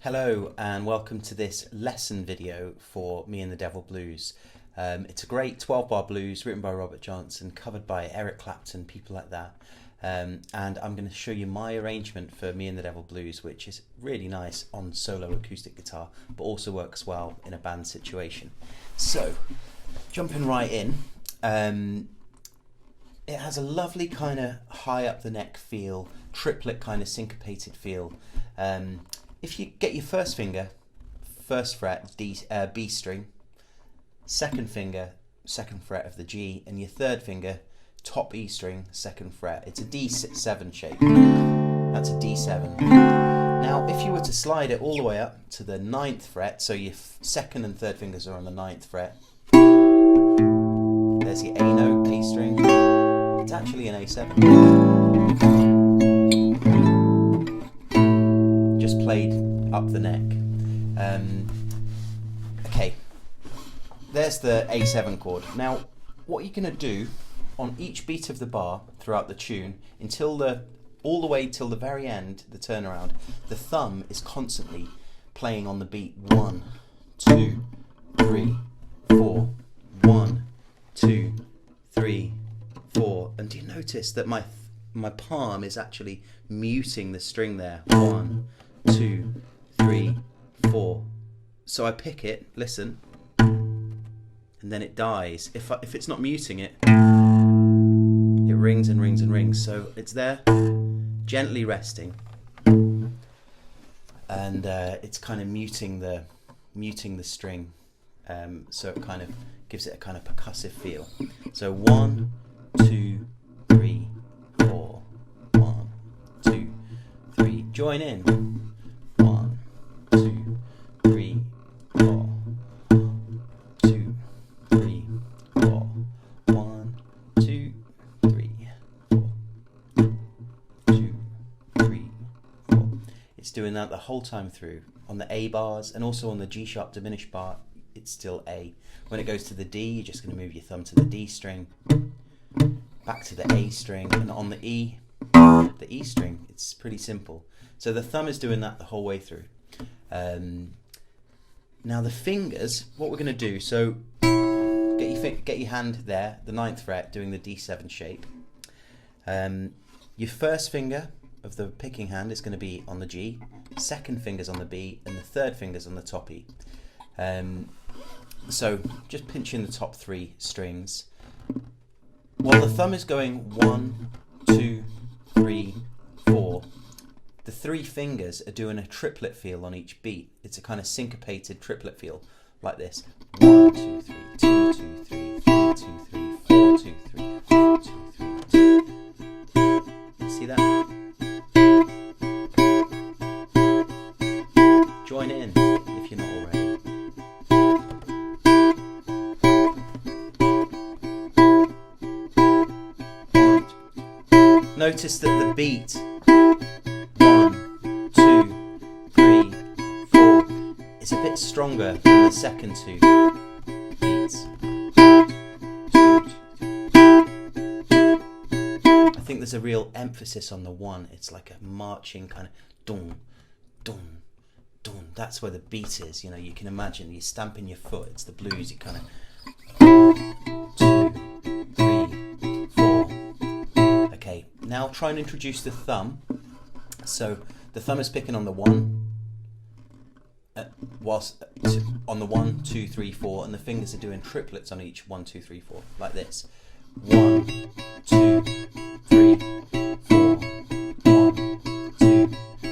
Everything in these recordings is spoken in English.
Hello and welcome to this lesson video for Me and the Devil Blues. It's a great 12-bar blues written by Robert Johnson, covered by Eric Clapton, people like that. And I'm going to show you my arrangement for Me and the Devil Blues, which is really nice on solo acoustic guitar, but also works well in a band situation. So, jumping right in, it has a lovely kind of high up the neck feel, triplet kind of syncopated feel. If you get your first finger, first fret, B string, second finger, second fret of the G, and your third finger, top E string, second fret. It's a D7 shape. That's a D7. Now, if you were to slide it all the way up to the 9th fret, so your second and third fingers are on the 9th fret, there's your A note, A string. It's actually an A7. Just played up the neck. Okay, there's the A7 chord. Now, what you're going to do on each beat of the bar throughout the tune, all the way till the very end, the turnaround, the thumb is constantly playing on the beat. 1, 2, 3, 4. 1, 2, 3, 4. And do you notice that my palm is actually muting the string there? 1, 2, 3, 4. So I pick it, listen, and then it dies. If it's not muting it, it rings and rings and rings. So it's there, gently resting, and it's kind of muting the string. So it kind of gives it a kind of percussive feel. So 1, 2, 3, 4. 1, 2, 3. Join in. 1, 2, 3, 4. 2, 3, 4. 1, 2, 3, 4. 2, 3, 4. It's doing that the whole time through. On the A bars and also on the G sharp diminished bar, it's still A. When it goes to the D, you're just going to move your thumb to the D string, back to the A string, and on the E string. It's pretty simple. So the thumb is doing that the whole way through. Now the fingers, what we're going to do, so get your hand there, the 9th fret, doing the D7 shape. Your first finger of the picking hand is going to be on the G, second finger's on the B, and the third finger's on the top E. So just pinching the top 3 strings. While the thumb is going 1, 2, 3, 4, the 3 fingers are doing a triplet feel on each beat. It's a kind of syncopated triplet feel, like this. 1, 2, 3, 2, 2, 3, 3, 2, 3, 4, 2, 3, 4, 2, 3, 2. See that? Join in if you're not already. Notice that the beat 1, 2, 3, 4 is a bit stronger than the second 2 beats. I think there's a real emphasis on the 1. It's like a marching kind of dun, dun, dun. That's where the beat is. You know, you can imagine you're stamping your foot. It's the blues. You kind of 2, 3, 4. Okay, now try and introduce the thumb. So the thumb is picking on the 1, whilst on the 1, 2, 3, 4, and the fingers are doing triplets on each 1, 2, 3, 4, like this. 1, 2, 3, 4. 1, 2, 3.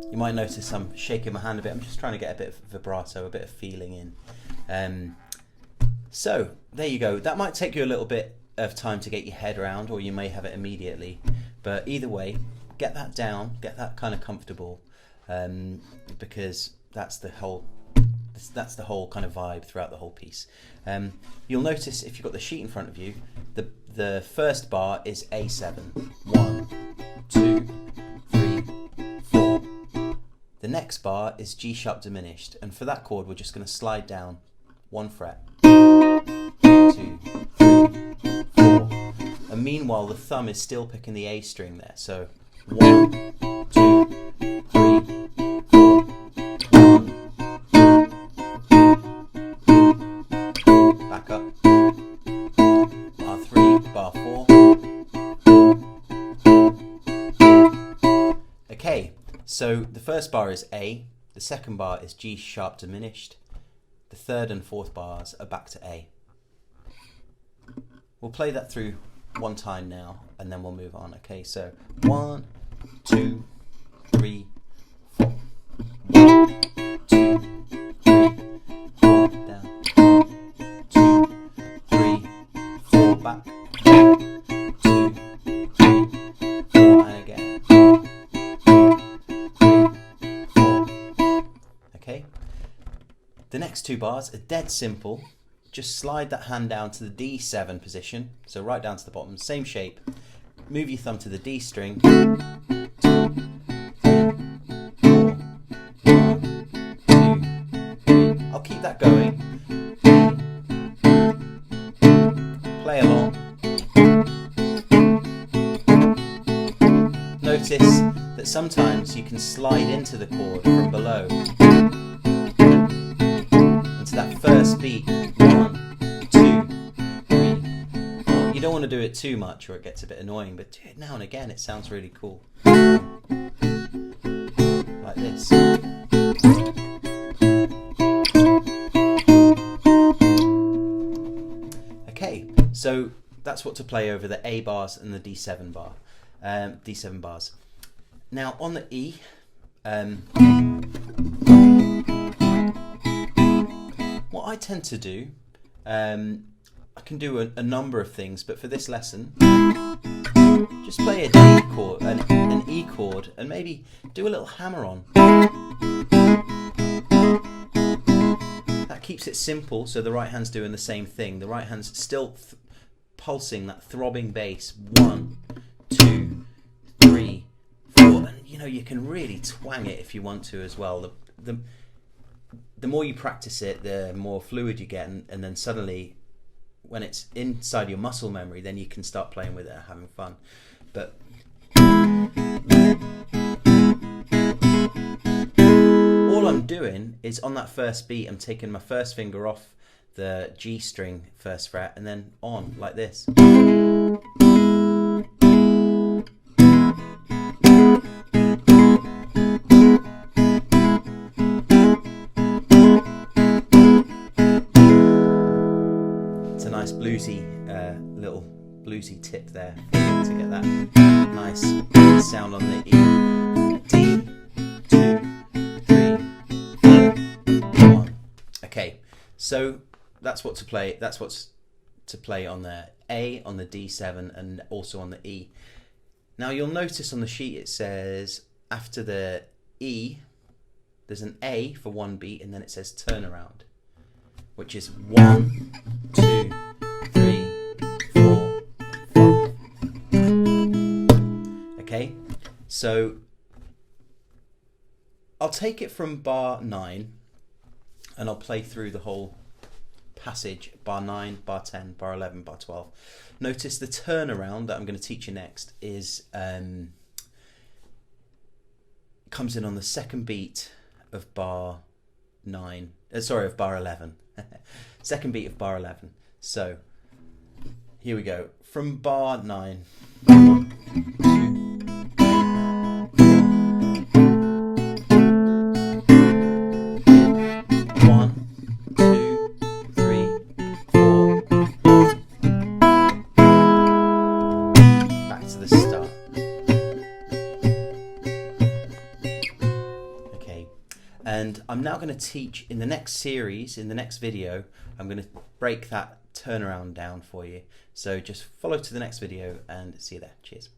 You might notice I'm shaking my hand a bit. I'm just trying to get a bit of vibrato, a bit of feeling in. So there you go. That might take you a little bit of time to get your head around, or you may have it immediately. But either way, get that down, get that kind of comfortable, because that's the whole kind of vibe throughout the whole piece. You'll notice if you've got the sheet in front of you, the first bar is A7. 1, next bar is G sharp diminished, and for that chord we're just going to slide down 1 fret, 2, 3, 4, and meanwhile the thumb is still picking the A string there, so 1, 2, 3, 4, 1, back up, bar 3, bar 4. Okay, so the first bar is A, the second bar is G sharp diminished, the third and fourth bars are back to A. We'll play that through one time now and then we'll move on. Okay, so 1, 2, 3, 4. 1, 2, 3, 4, down. 2, 3, 4, back. 2, 3, 4, and again. 3, 4. Okay. The next two bars are dead simple. Just slide that hand down to the D7 position, so right down to the bottom, same shape. Move your thumb to the D string. 2, 3, 4, 1, 2, 3. I'll keep that going. Play along. Notice that sometimes you can slide into the chord from below. Into that first beat. 1, 2, 3, 4. You don't want to do it too much or it gets a bit annoying, but do it now and again, it sounds really cool. Like this. Okay, so that's what to play over the A bars and the D7 bar. D7 bars. Now on the E, what I tend to do, I can do a number of things, but for this lesson, just play a D chord, an E chord, and maybe do a little hammer on. That keeps it simple, so the right hand's doing the same thing. The right hand's still pulsing that throbbing bass. 1, 2, 3, 4, and you know you can really twang it if you want to as well. The more you practice it, the more fluid you get, and then suddenly, when it's inside your muscle memory, then you can start playing with it and having fun. But all I'm doing is on that first beat, I'm taking my first finger off the G string first fret and then on like this. Bluesy, little bluesy tip there to get that nice sound on the E. D, 2, 3, 4, 1. Okay, so that's what to play. That's what's to play on the A, on the D7, and also on the E. Now you'll notice on the sheet it says after the E, there's an A for one beat, and then it says turnaround, which is 1, 2, 3, 4, 5. Okay, so I'll take it from bar 9 and I'll play through the whole passage, bar 9, bar 10, bar 11, bar 12. Notice the turnaround that I'm going to teach you next is comes in on the second beat of bar 9, of bar 11. Second beat of bar 11. So here we go. From bar 9. 1, 2, 1, 2, 3, 4. Back to the start. Okay, and I'm now going to teach in the next series, in the next video, I'm going to break that turnaround down for you. So just follow to the next video and see you there. Cheers.